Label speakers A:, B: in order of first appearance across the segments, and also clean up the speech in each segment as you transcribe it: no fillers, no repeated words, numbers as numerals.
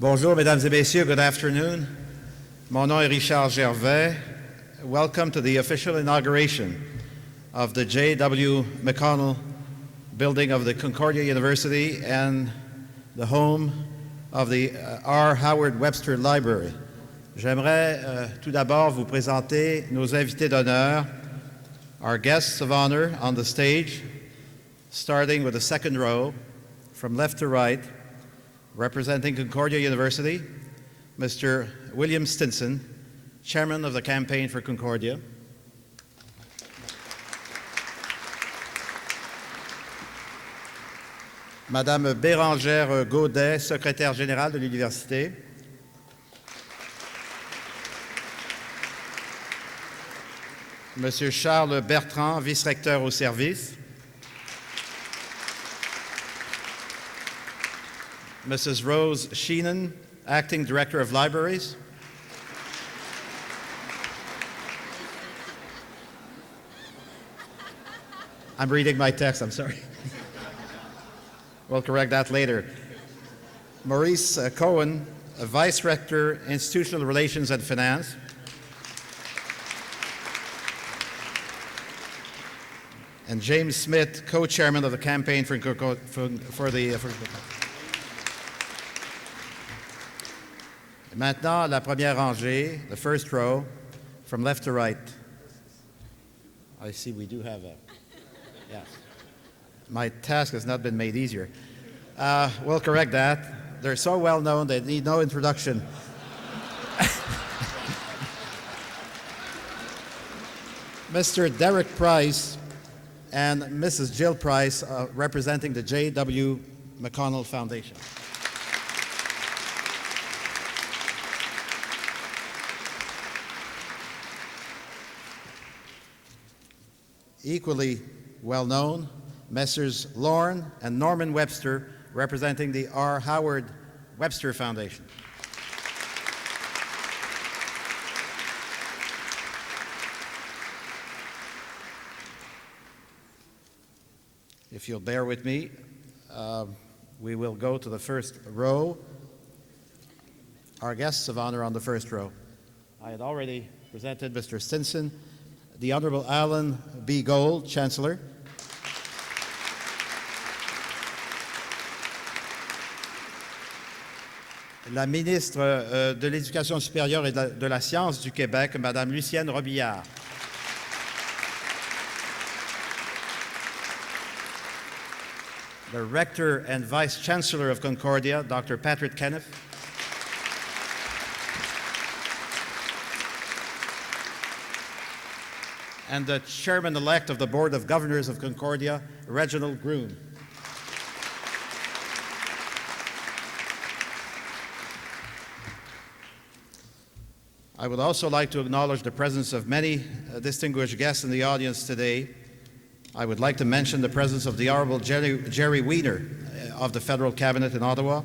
A: Bonjour, mesdames et messieurs. Good afternoon. Mon nom est Richard Gervais. Welcome to the official inauguration of the J.W. McConnell building of the Concordia University and the home of the R. Howard Webster Library. J'aimerais tout d'abord vous présenter nos invités d'honneur, our guests of honor on the stage, starting with the second row, from left to right, representing Concordia University, Mr. William Stinson, Chairman of the Campaign for Concordia. Madame Bérangère Gaudet, secrétaire générale de l'Université. Monsieur Charles Bertrand, vice-recteur au service. Mrs. Rose Sheenan, Acting Director of Libraries. I'm reading my text, I'm sorry. We'll correct that later. Maurice Cohen, Vice Rector, Institutional Relations and Finance. And James Smith, Co-Chairman of the Campaign for Maintenant, la première rangée, the first row, from left to right. I see we do have a, yes. My task has not been made easier. We'll correct that. They're so well known, they need no introduction. Mr. Derek Price and Mrs. Jill Price, representing the J.W. McConnell Foundation. Equally well known, Messrs. Lauren and Norman Webster, representing the R. Howard Webster Foundation. If you'll bear with me, we will go to the first row. Our guests of honor on the first row. I had already presented Mr. Stinson, the Honorable Alan B. Gold, Chancellor. La ministre de l'Éducation supérieure et de la Science du Québec, Madame Lucienne Robillard. The Rector and Vice Chancellor of Concordia, Dr. Patrick Kenneth. And the Chairman-elect of the Board of Governors of Concordia, Reginald Groom. I would also like to acknowledge the presence of many distinguished guests in the audience today. I would like to mention the presence of the Honorable Jerry Wiener of the Federal Cabinet in Ottawa, a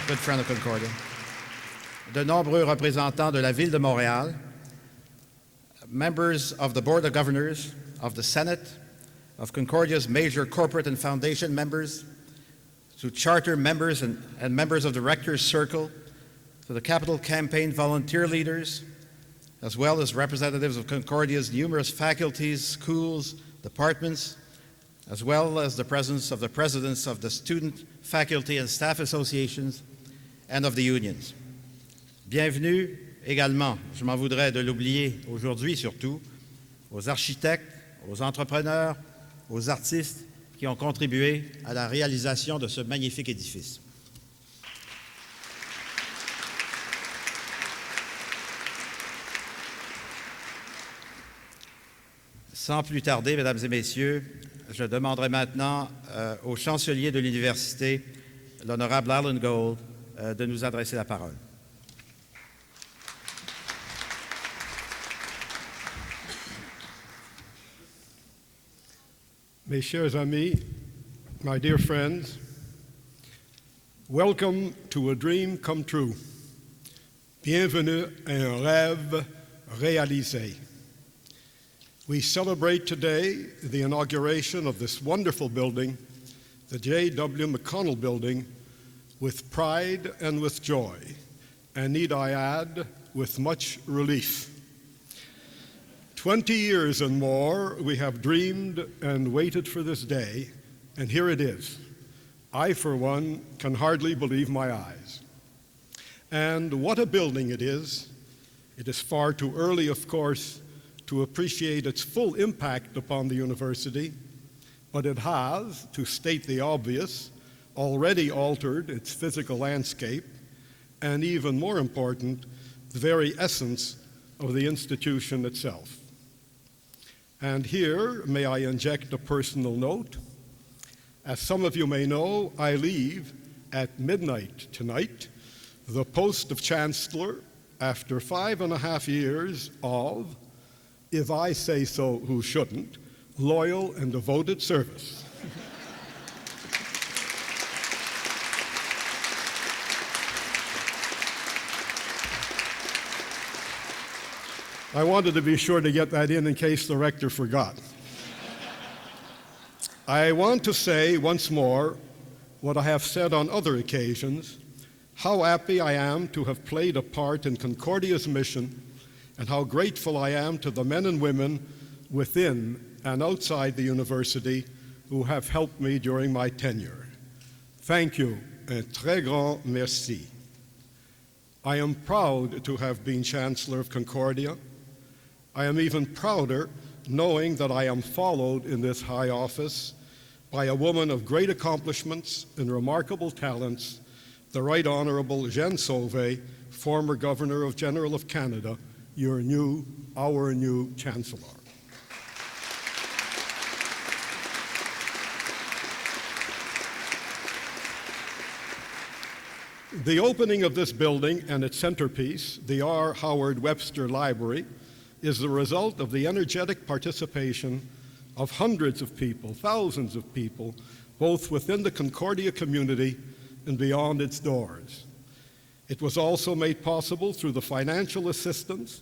A: good friend of Concordia. De nombreux représentants de la Ville de Montréal, members of the Board of Governors, of the Senate, of Concordia's major corporate and foundation members, to charter members and members of the Rector's Circle, to the Capital Campaign volunteer leaders, as well as representatives of Concordia's numerous faculties, schools, departments, as well as the presence of the presidents of the student, faculty, and staff associations and of the unions. Bienvenue également, je m'en voudrais de l'oublier aujourd'hui surtout, aux architectes, aux entrepreneurs, aux artistes qui ont contribué à la réalisation de ce magnifique édifice. Sans plus tarder, Mesdames et Messieurs, je demanderai maintenant au chancelier de l'Université, l'honorable Alan Gold, de nous adresser la parole.
B: Mes chers amis, my dear friends, welcome to a dream come true. Bienvenue à un rêve réalisé. We celebrate today the inauguration of this wonderful building, the J.W. McConnell Building, with pride and with joy, and need I add, with much relief. 20 years and more we have dreamed and waited for this day, and here it is. I, for one, can hardly believe my eyes. And what a building it is. It is far too early, of course, to appreciate its full impact upon the university, but it has, to state the obvious, already altered its physical landscape, and even more important, the very essence of the institution itself. And here, may I inject a personal note? As some of you may know, I leave at midnight tonight the post of Chancellor after 5.5 years of, if I say so, who shouldn't, loyal and devoted service. I wanted to be sure to get that in case the rector forgot. I want to say once more what I have said on other occasions, how happy I am to have played a part in Concordia's mission, and how grateful I am to the men and women within and outside the university who have helped me during my tenure. Thank you, un très grand merci. I am proud to have been Chancellor of Concordia. I am even prouder knowing that I am followed in this high office by a woman of great accomplishments and remarkable talents, the Right Honourable Jeanne Sauvé, former Governor General of Canada, our new Chancellor. The opening of this building and its centerpiece, the R. Howard Webster Library, is the result of the energetic participation of hundreds of people, thousands of people, both within the Concordia community and beyond its doors. It was also made possible through the financial assistance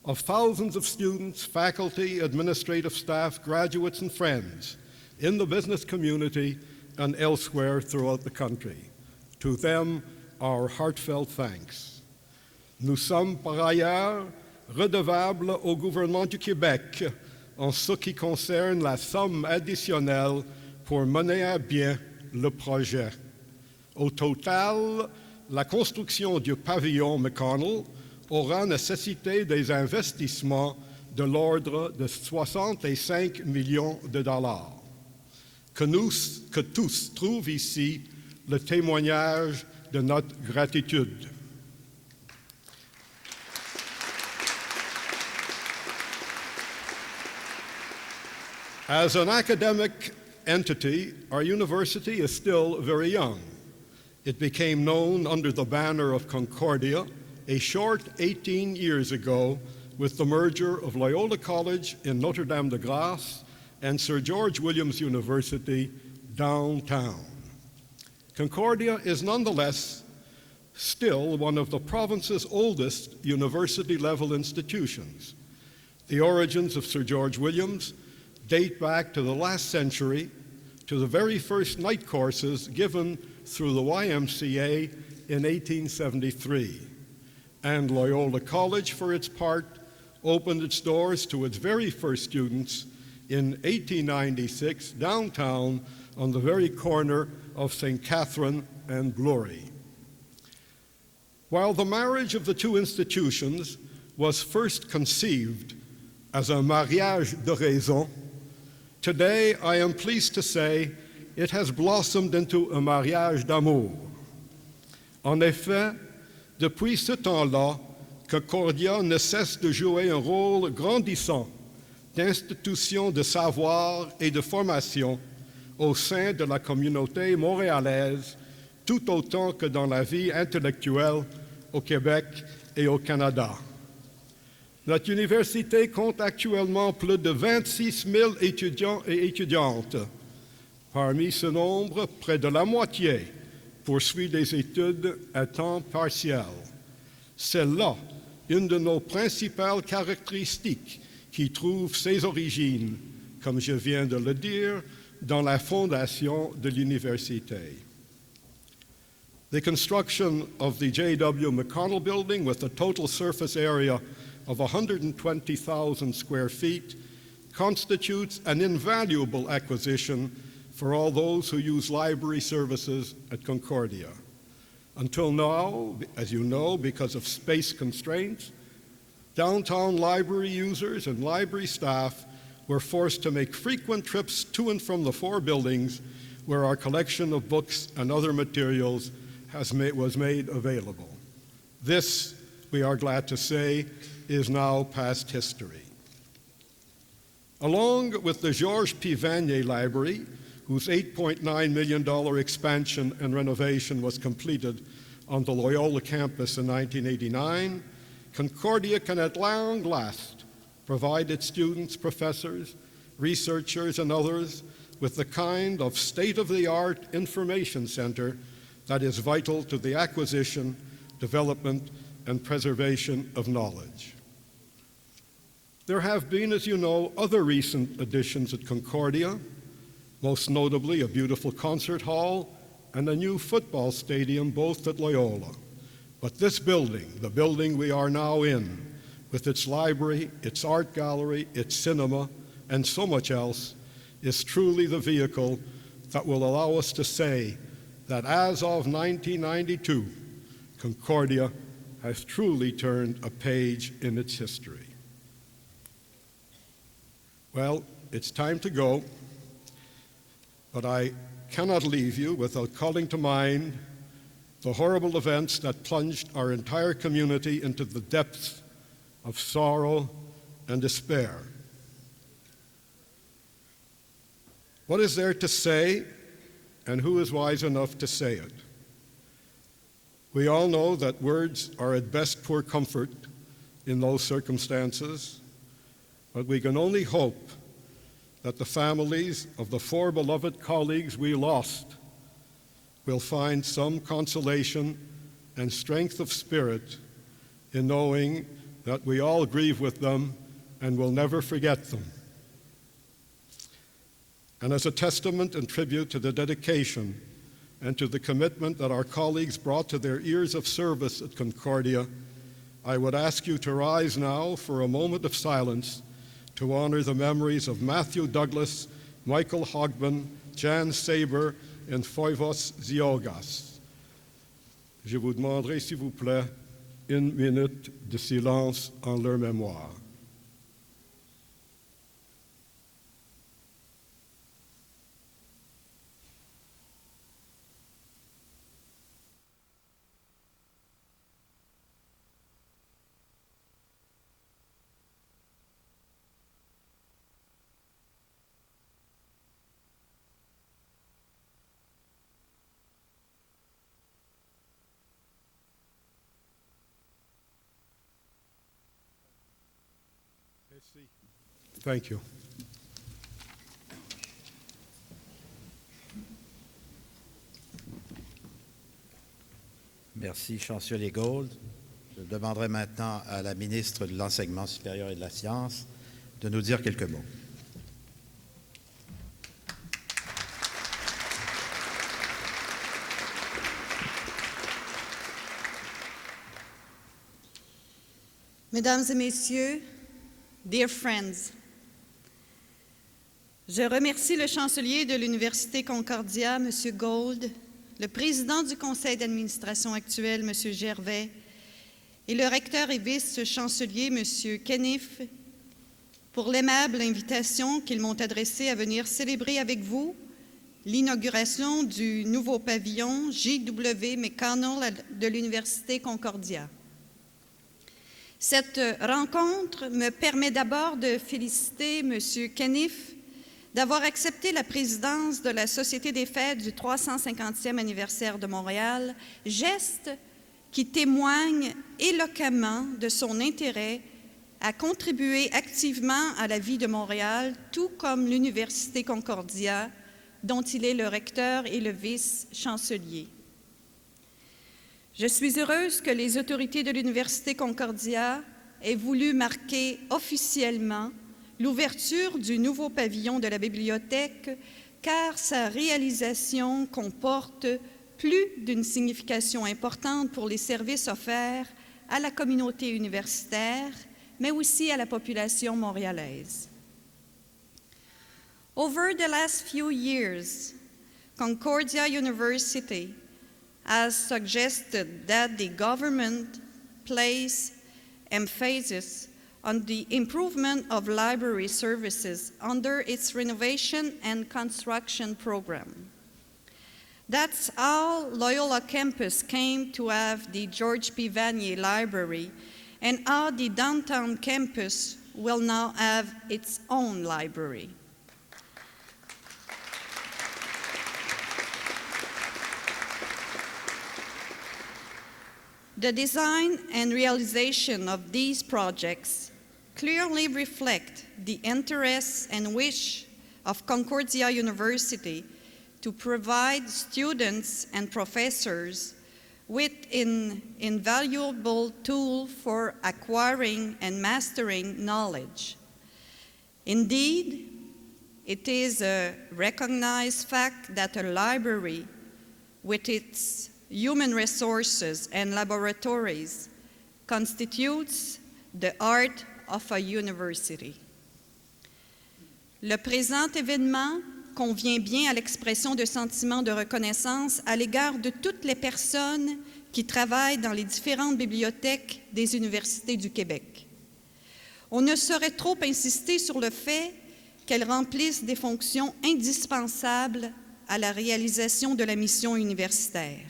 B: of thousands of students, faculty, administrative staff, graduates, and friends in the business community and elsewhere throughout the country. To them, our heartfelt thanks. Nous sommes par ailleurs redevables au gouvernement du Québec en ce qui concerne la somme additionnelle pour mener à bien le projet. Au total, la construction du pavillon McConnell aura nécessité des investissements de l'ordre de 65 millions de dollars. Que tous trouvent ici le témoignage de notre gratitude. As an academic entity, our university is still very young. It became known under the banner of Concordia a short 18 years ago with the merger of Loyola College in Notre-Dame-de-Grâce and Sir George Williams University downtown. Concordia is nonetheless still one of the province's oldest university-level institutions. The origins of Sir George Williams date back to the last century, to the very first night courses given through the YMCA in 1873, and Loyola College, for its part, opened its doors to its very first students in 1896 downtown on the very corner of St. Catherine and Glory. While the marriage of the two institutions was first conceived as un mariage de raison, today I am pleased to say it has blossomed into un mariage d'amour. En effet, depuis ce temps-là, Concordia ne cesse de jouer un rôle grandissant d'institution de savoir et de formation au sein de la communauté montréalaise, tout autant que dans la vie intellectuelle au Québec et au Canada. Notre université compte actuellement plus de 26 000 étudiants et étudiantes. Parmi ce nombre, près de la moitié poursuit des études à temps partiel. C'est là une de nos principales caractéristiques qui trouve ses origines, comme je viens de le dire, dans la fondation de l'université. The construction of the J.W. McConnell building, with a total surface area of 120,000 square feet, constitutes an invaluable acquisition for all those who use library services at Concordia. Until now, as you know, because of space constraints, downtown library users and library staff were forced to make frequent trips to and from the four buildings where our collection of books and other materials was made available. This, we are glad to say, is now past history. Along with the Georges P. Vanier Library, whose $8.9 million expansion and renovation was completed on the Loyola campus in 1989, Concordia can at long last provide its students, professors, researchers, and others with the kind of state-of-the-art information center that is vital to the acquisition, development, and preservation of knowledge. There have been, as you know, other recent additions at Concordia, most notably a beautiful concert hall and a new football stadium, both at Loyola. But this building, the building we are now in, with its library, its art gallery, its cinema, and so much else, is truly the vehicle that will allow us to say that as of 1992, Concordia has truly turned a page in its history. Well, it's time to go, but I cannot leave you without calling to mind the horrible events that plunged our entire community into the depths of sorrow and despair. What is there to say, and who is wise enough to say it? We all know that words are at best poor comfort in those circumstances, but we can only hope that the families of the four beloved colleagues we lost will find some consolation and strength of spirit in knowing that we all grieve with them and will never forget them. And as a testament and tribute to the dedication and to the commitment that our colleagues brought to their years of service at Concordia, I would ask you to rise now for a moment of silence to honor the memories of Matthew Douglas, Michael Hogben, Jan Saber, and Foivos Ziogas. Je vous demanderai, s'il vous plaît, une minute de silence en leur mémoire. Thank you.
A: Merci, Chancelier Gould. Je demanderai maintenant à la ministre de l'Enseignement supérieur et de la Science de nous dire quelques mots.
C: Mesdames et messieurs, dear friends, je remercie le chancelier de l'Université Concordia, M. Gold, le président du conseil d'administration actuel, M. Gervais, et le recteur et vice-chancelier, M. Keniff, pour l'aimable invitation qu'ils m'ont adressée à venir célébrer avec vous l'inauguration du nouveau pavillon J.W. McConnell de l'Université Concordia. Cette rencontre me permet d'abord de féliciter M. Keniff d'avoir accepté la présidence de la Société des fêtes du 350e anniversaire de Montréal, geste qui témoigne éloquemment de son intérêt à contribuer activement à la vie de Montréal, tout comme l'Université Concordia, dont il est le recteur et le vice-chancelier. Je suis heureuse que les autorités de l'Université Concordia aient voulu marquer officiellement l'ouverture du nouveau pavillon de la bibliothèque, car sa réalisation comporte plus d'une signification importante pour les services offerts à la communauté universitaire, mais aussi à la population montréalaise. Over the last few years, Concordia University has suggested that the government place emphasis on the improvement of library services under its renovation and construction program. That's how Loyola campus came to have the George P. Vanier Library, and how the downtown campus will now have its own library. The design and realization of these projects clearly reflect the interests and wish of Concordia University to provide students and professors with an invaluable tool for acquiring and mastering knowledge. Indeed, it is a recognized fact that a library, with its human resources and laboratories, constitutes the heart of a university. Le présent événement convient bien à l'expression de sentiments de reconnaissance à l'égard de toutes les personnes qui travaillent dans les différentes bibliothèques des universités du Québec. On ne saurait trop insister sur le fait qu'elles remplissent des fonctions indispensables à la réalisation de la mission universitaire.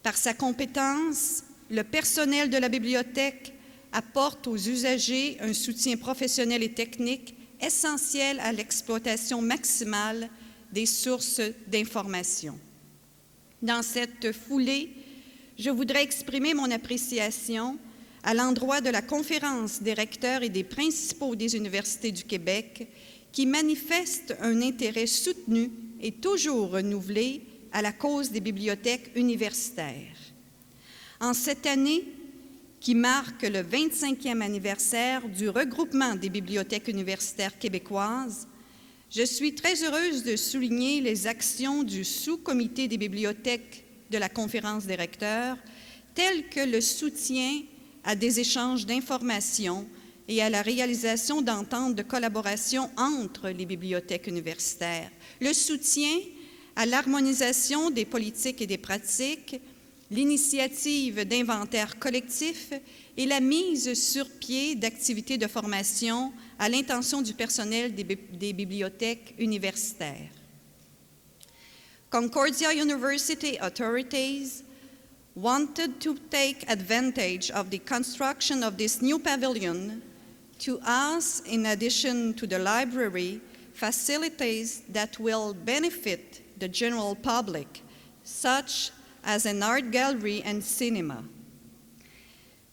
C: Par sa compétence, le personnel de la bibliothèque apporte aux usagers un soutien professionnel et technique essentiel à l'exploitation maximale des sources d'information. Dans cette foulée, je voudrais exprimer mon appréciation à l'endroit de la Conférence des recteurs et des principaux des universités du Québec qui manifestent un intérêt soutenu et toujours renouvelé à la cause des bibliothèques universitaires. En cette année, qui marque le 25e anniversaire du regroupement des bibliothèques universitaires québécoises, je suis très heureuse de souligner les actions du sous-comité des bibliothèques de la Conférence des recteurs, telles que le soutien à des échanges d'informations et à la réalisation d'ententes de collaboration entre les bibliothèques universitaires, le soutien à l'harmonisation des politiques et des pratiques, l'initiative d'inventaire collectif et la mise sur pied d'activités de formation à l'intention du personnel des bibliothèques universitaires. Concordia University authorities wanted to take advantage of the construction of this new pavilion to house, in addition to the library, facilities that will benefit the general public, such as an art gallery and cinema.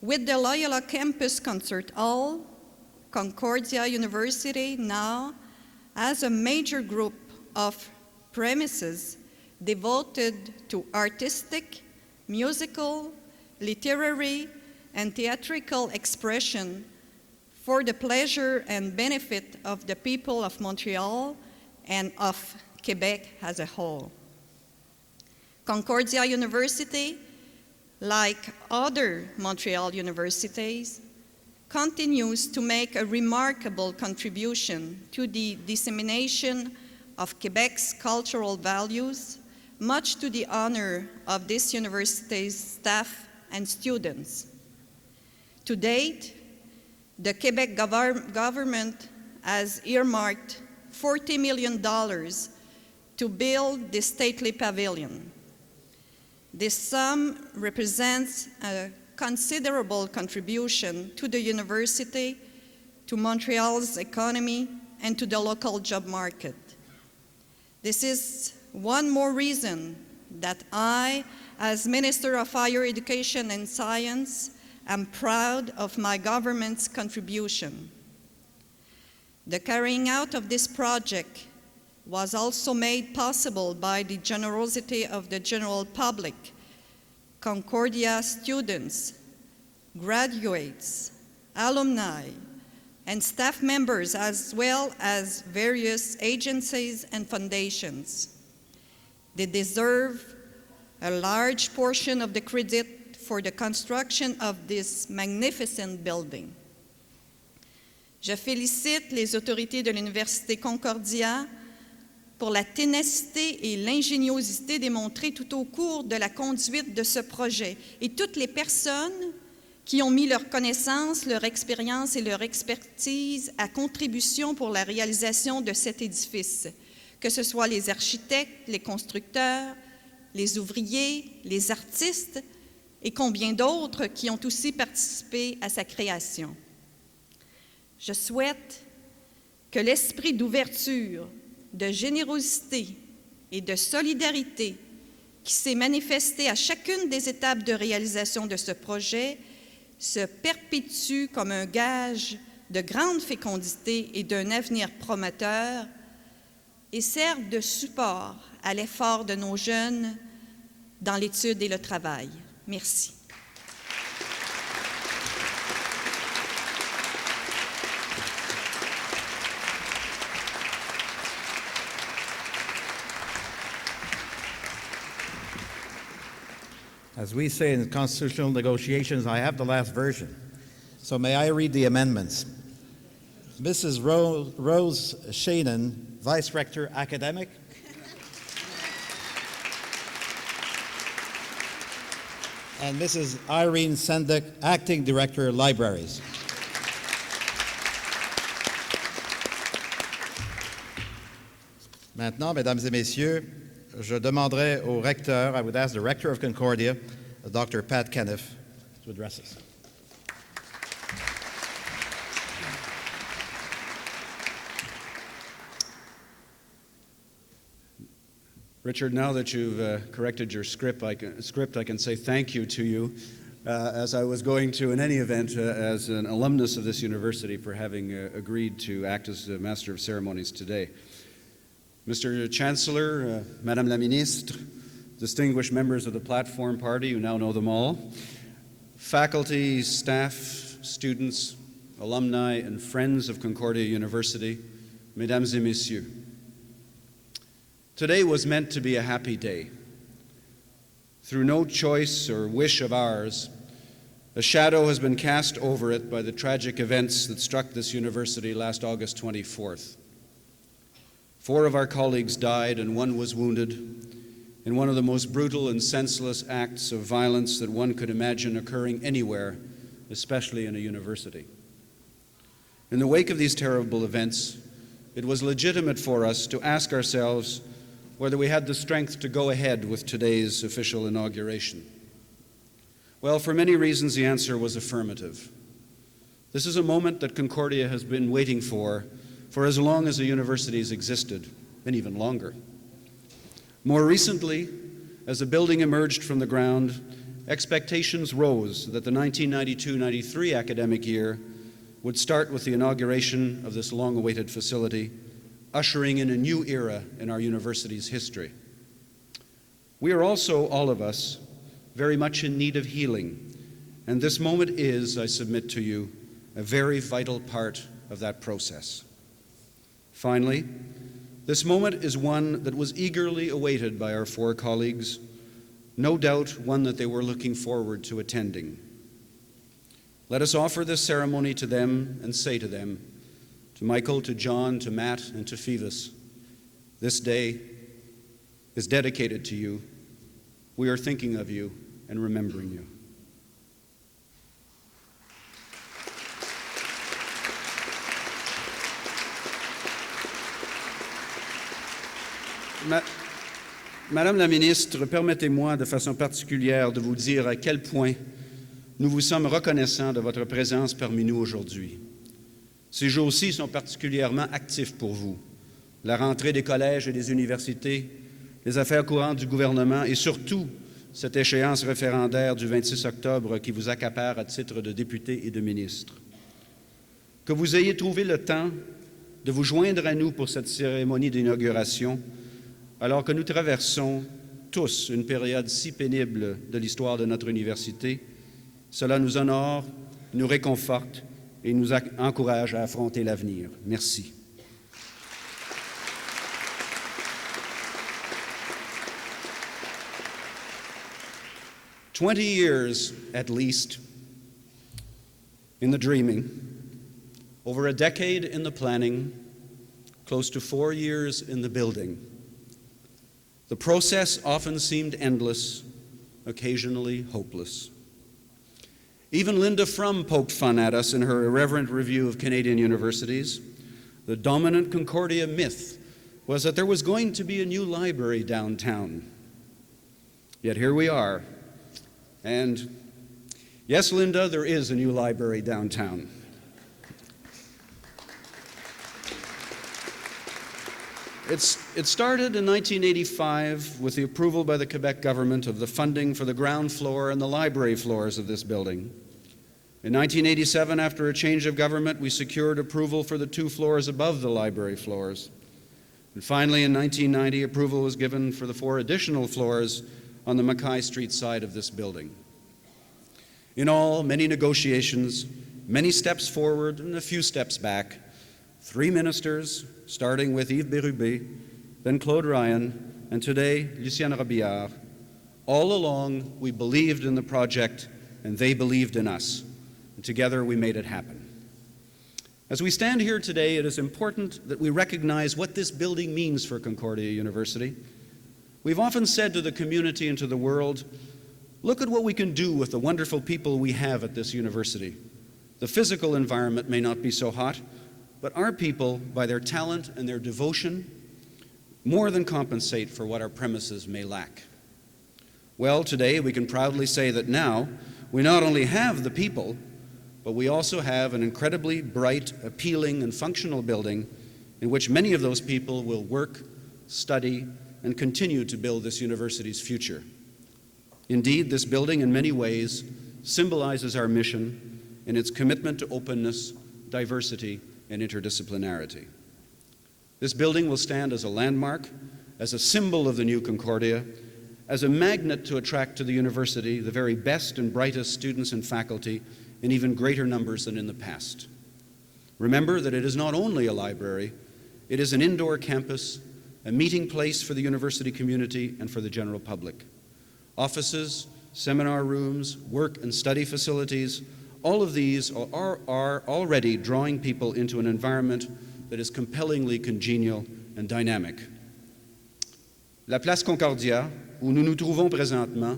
C: With the Loyola Campus Concert Hall, Concordia University now has a major group of premises devoted to artistic, musical, literary, and theatrical expression for the pleasure and benefit of the people of Montreal and of Quebec as a whole. Concordia University, like other Montreal universities, continues to make a remarkable contribution to the dissemination of Quebec's cultural values, much to the honor of this university's staff and students. To date, the Quebec government has earmarked $40 million to build this stately pavilion. This sum represents a considerable contribution to the university, to Montreal's economy, and to the local job market. This is one more reason that I, as Minister of Higher Education and Science, am proud of my government's contribution. The carrying out of this project was also made possible by the generosity of the general public, Concordia students, graduates, alumni, and staff members, as well as various agencies and foundations. They deserve a large portion of the credit for the construction of this magnificent building. Je félicite les autorités de l'Université Concordia pour la ténacité et l'ingéniosité démontrées tout au cours de la conduite de ce projet et toutes les personnes qui ont mis leur connaissance, leur expérience et leur expertise à contribution pour la réalisation de cet édifice, que ce soit les architectes, les constructeurs, les ouvriers, les artistes et combien d'autres qui ont aussi participé à sa création. Je souhaite que l'esprit d'ouverture, de générosité et de solidarité qui s'est manifesté à chacune des étapes de réalisation de ce projet se perpétue comme un gage de grande fécondité et d'un avenir prometteur et serve de support à l'effort de nos jeunes dans l'étude et le travail. Merci.
A: As we say in constitutional negotiations, I have the last version. So may I read the amendments? Mrs. Rose Shannon, Vice Rector Academic. And Mrs. Irene Sendek, Acting Director, Libraries. Maintenant, mesdames et messieurs, je demanderai au recteur, I would ask the rector of Concordia, Dr. Pat Keniff, to address us.
D: Richard, now that you've corrected your script, I can say thank you to you, as I was going to, in any event, as an alumnus of this university, for having agreed to act as the Master of Ceremonies today. Mr. Chancellor, Madame la Ministre, distinguished members of the Platform Party, you now know them all, faculty, staff, students, alumni, and friends of Concordia University, Mesdames et Messieurs. Today was meant to be a happy day. Through no choice or wish of ours, a shadow has been cast over it by the tragic events that struck this university last August 24th. 4 of our colleagues died and 1 was wounded in one of the most brutal and senseless acts of violence that one could imagine occurring anywhere, especially in a university. In the wake of these terrible events, it was legitimate for us to ask ourselves whether we had the strength to go ahead with today's official inauguration. Well, for many reasons, the answer was affirmative. This is a moment that Concordia has been waiting for as long as the university has existed, and even longer. More recently, as the building emerged from the ground, expectations rose that the 1992-93 academic year would start with the inauguration of this long-awaited facility, ushering in a new era in our university's history. We are also, all of us, very much in need of healing, and this moment is, I submit to you, a very vital part of that process. Finally, this moment is one that was eagerly awaited by our 4 colleagues, no doubt one that they were looking forward to attending. Let us offer this ceremony to them and say to them, to Michael, to John, to Matt, and to Phoebus, this day is dedicated to you. We are thinking of you and remembering you. Madame la ministre, permettez-moi de façon particulière de vous dire à quel point nous vous sommes reconnaissants de votre présence parmi nous aujourd'hui. Ces jours-ci sont particulièrement actifs pour vous. La rentrée des collèges et des universités, les affaires courantes du gouvernement et surtout cette échéance référendaire du 26 octobre qui vous accapare à titre de député et de ministre. Que vous ayez trouvé le temps de vous joindre à nous pour cette cérémonie d'inauguration, alors que nous traversons tous une période si pénible de l'histoire de notre université, cela nous honore, nous réconforte et nous encourage à affronter l'avenir. Merci. "20 years, at least, in the dreaming, over a decade in the planning, close to 4 years in the building. The process often seemed endless, occasionally hopeless. Even Linda Frum poked fun at us in her irreverent review of Canadian universities. The dominant Concordia myth was that there was going to be a new library downtown. Yet here we are. And yes, Linda, there is a new library downtown. It started in 1985 with the approval by the Quebec government of the funding for the ground floor and the library floors of this building. In 1987, after a change of government, we secured approval for the 2 floors above the library floors. And finally, in 1990, approval was given for the 4 additional floors on the Mackay Street side of this building. In all, many negotiations, many steps forward and a few steps back, 3 ministers, starting with Yves Bérubé, then Claude Ryan, and today Lucienne Robillard. All along, we believed in the project and they believed in us. And together we made it happen. As we stand here today, it is important that we recognize what this building means for Concordia University. We've often said to the community and to the world, look at what we can do with the wonderful people we have at this university. The physical environment may not be so hot, but our people, by their talent and their devotion, more than compensate for what our premises may lack. Well, today we can proudly say that now we not only have the people, but we also have an incredibly bright, appealing, and functional building in which many of those people will work, study, and continue to build this university's future. Indeed, this building in many ways symbolizes our mission in its commitment to openness, diversity, and interdisciplinarity. This building will stand as a landmark, as a symbol of the new Concordia, as a magnet to attract to the university the very best and brightest students and faculty in even greater numbers than in the past. Remember that it is not only a library, it is an indoor campus, a meeting place for the university community and for the general public. Offices, seminar rooms, work and study facilities, all of these are already drawing people into an environment that is compellingly congenial and dynamic. La Place Concordia, où nous nous trouvons présentement,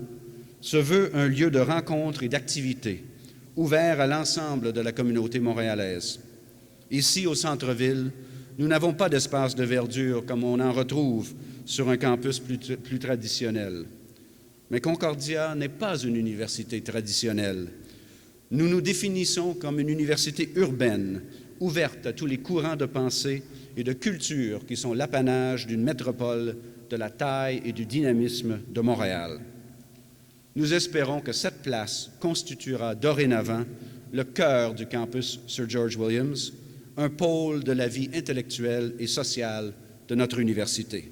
D: se veut un lieu de rencontre et d'activité, ouvert à l'ensemble de la communauté montréalaise. Ici, au centre-ville, nous n'avons pas d'espace de verdure comme on en retrouve sur un campus plus traditionnel. Mais Concordia n'est pas une université traditionnelle. Nous nous définissons comme une université urbaine, ouverte à tous les courants de pensée et de culture qui sont l'apanage d'une métropole de la taille et du dynamisme de Montréal. Nous espérons que cette place constituera dorénavant le cœur du campus Sir George Williams, un pôle de la vie intellectuelle et sociale de notre université.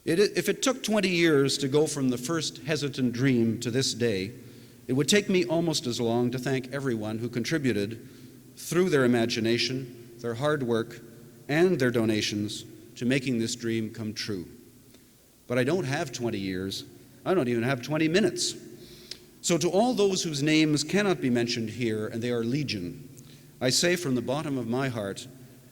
D: If it took 20 years to go from the first hesitant dream to this day, it would take me almost as long to thank everyone who contributed through their imagination, their hard work, and their donations to making this dream come true. But I don't have 20 years. I don't even have 20 minutes. So to all those whose names cannot be mentioned here, and they are legion, I say from the bottom of my heart,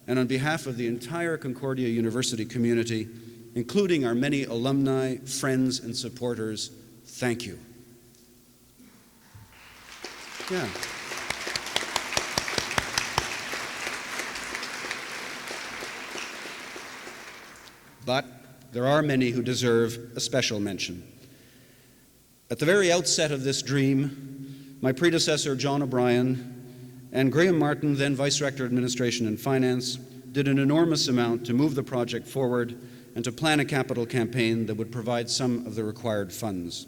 D: and on behalf of the entire Concordia University community, including our many alumni, friends, and supporters, thank you. Yeah. But there are many who deserve a special mention. At the very outset of this dream, my predecessor, John O'Brien, and Graham Martin, then Vice Rector of Administration and Finance, did an enormous amount to move the project forward and to plan a capital campaign that would provide some of the required funds.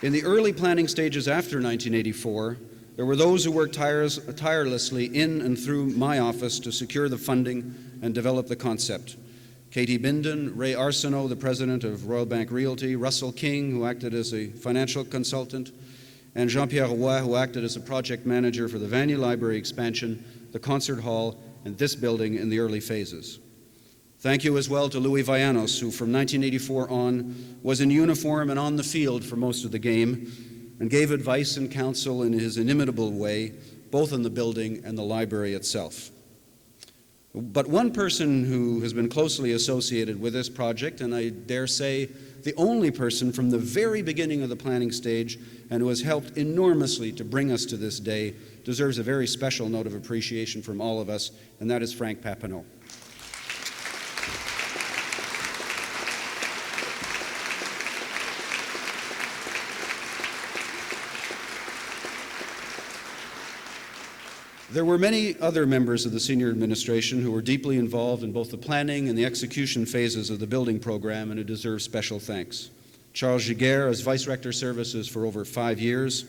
D: In the early planning stages after 1984, there were those who worked tirelessly in and through my office to secure the funding and develop the concept. Katie Binden, Ray Arsenault, the president of Royal Bank Realty, Russell King, who acted as a financial consultant, and Jean-Pierre Roy, who acted as a project manager for the Vanier Library expansion, the concert hall, and this building in the early phases. Thank you as well to Louis Vallanos, who from 1984 on was in uniform and on the field for most of the game, and gave advice and counsel in his inimitable way, both in the building and the library itself. But one person who has been closely associated with this project, and I dare say the only person from the very beginning of the planning stage and who has helped enormously to bring us to this day, deserves a very special note of appreciation from all of us, and that is Frank Papineau. There were many other members of the senior administration who were deeply involved in both the planning and the execution phases of the building program and who deserve special thanks. Charles Giguère as Vice Rector Services for over 5 years.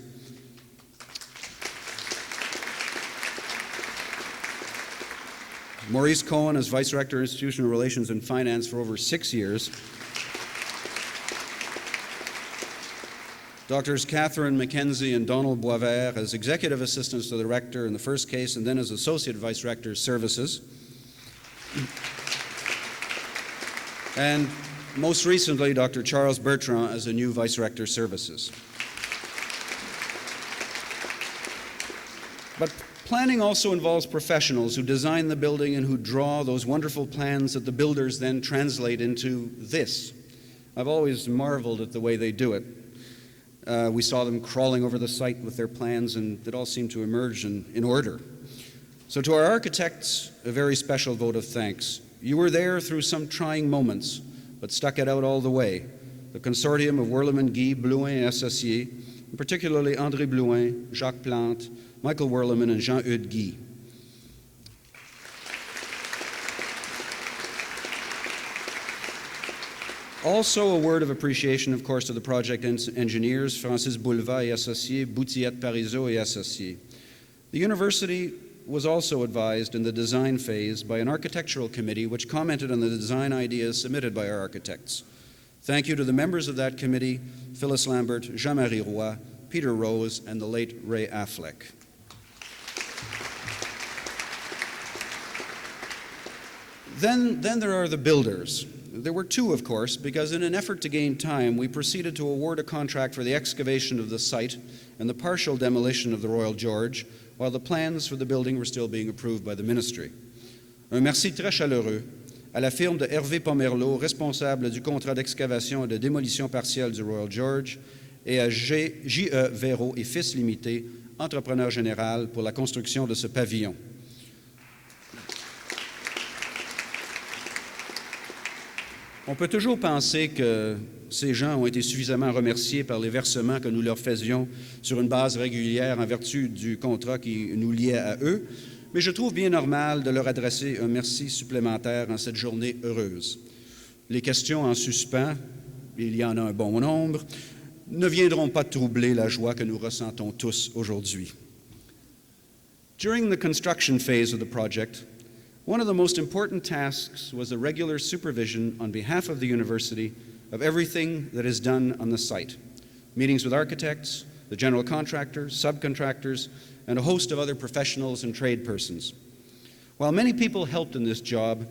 D: Maurice Cohen as Vice Rector Institutional Relations and Finance for over 6 years. Doctors Catherine McKenzie and Donald Boisvert as Executive Assistants to the Rector in the first case and then as Associate Vice Rector Services. And most recently, Dr. Charles Bertrand as a new Vice Rector Services. But planning also involves professionals who design the building and who draw those wonderful plans that the builders then translate into this. I've always marveled at the way they do it. We saw them crawling over the site with their plans, and it all seemed to emerge in order. So to our architects, a very special vote of thanks. You were there through some trying moments, but stuck it out all the way. The consortium of Werleman, Guy, Blouin, et Associés, and particularly André Blouin, Jacques Plante, Michael Werleman, and Jean-Eudes Guy. Also a word of appreciation, of course, to the project engineers, Francis Bouleva et Associés, Boutillette Parizeau et Associés. The university was also advised in the design phase by an architectural committee which commented on the design ideas submitted by our architects. Thank you to the members of that committee, Phyllis Lambert, Jean-Marie Roy, Peter Rose, and the late Ray Affleck. Then there are the builders. There were two, of course, because in an effort to gain time, we proceeded to award a contract for the excavation of the site and the partial demolition of the Royal George, while the plans for the building were still being approved by the ministry. Un merci très chaleureux à la firme de Hervé Pomerleau, responsable du contrat d'excavation et de démolition partielle du Royal George, et à J.E. Véraud et Fils Limité, entrepreneur général pour la construction de ce pavillon. On peut toujours penser que ces gens ont été suffisamment remerciés par les versements que nous leur faisions sur une base régulière en vertu du contrat qui nous liait à eux, mais je trouve bien normal de leur adresser un merci supplémentaire en cette journée heureuse. Les questions en suspens, il y en a un bon nombre, ne viendront pas troubler la joie que nous ressentons tous aujourd'hui. During the construction phase of the project, one of the most important tasks was the regular supervision on behalf of the university of everything that is done on the site. Meetings with architects, the general contractors, subcontractors, and a host of other professionals and trade persons. While many people helped in this job,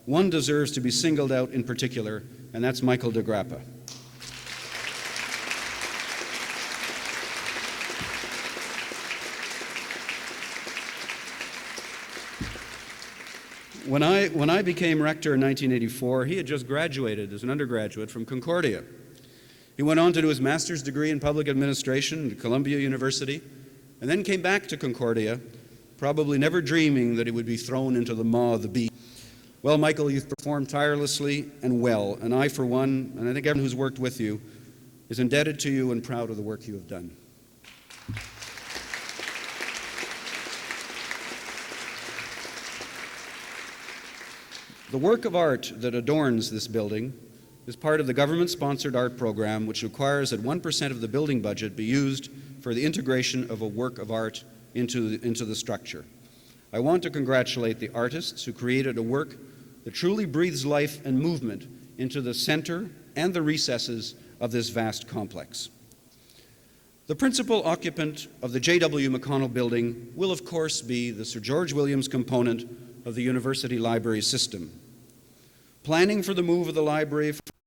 D: one deserves to be singled out in particular, and that's Michael de Grappa. When I became rector in 1984, he had just graduated as an undergraduate from Concordia. He went on to do his master's degree in public administration at Columbia University, and then came back to Concordia, probably never dreaming that he would be thrown into the maw of the beast. Well, Michael, you've performed tirelessly and well, and I, for one, and I think everyone who's worked with you, is indebted to you and proud of the work you have done. The work of art that adorns this building is part of the government-sponsored art program, which requires that 1% of the building budget be used for the integration of a work of art into the structure. I want to congratulate the artists who created a work that truly breathes life and movement into the center and the recesses of this vast complex. The principal occupant of the J.W. McConnell building will, of course, be the Sir George Williams component of the university library system. Planning for the move of the library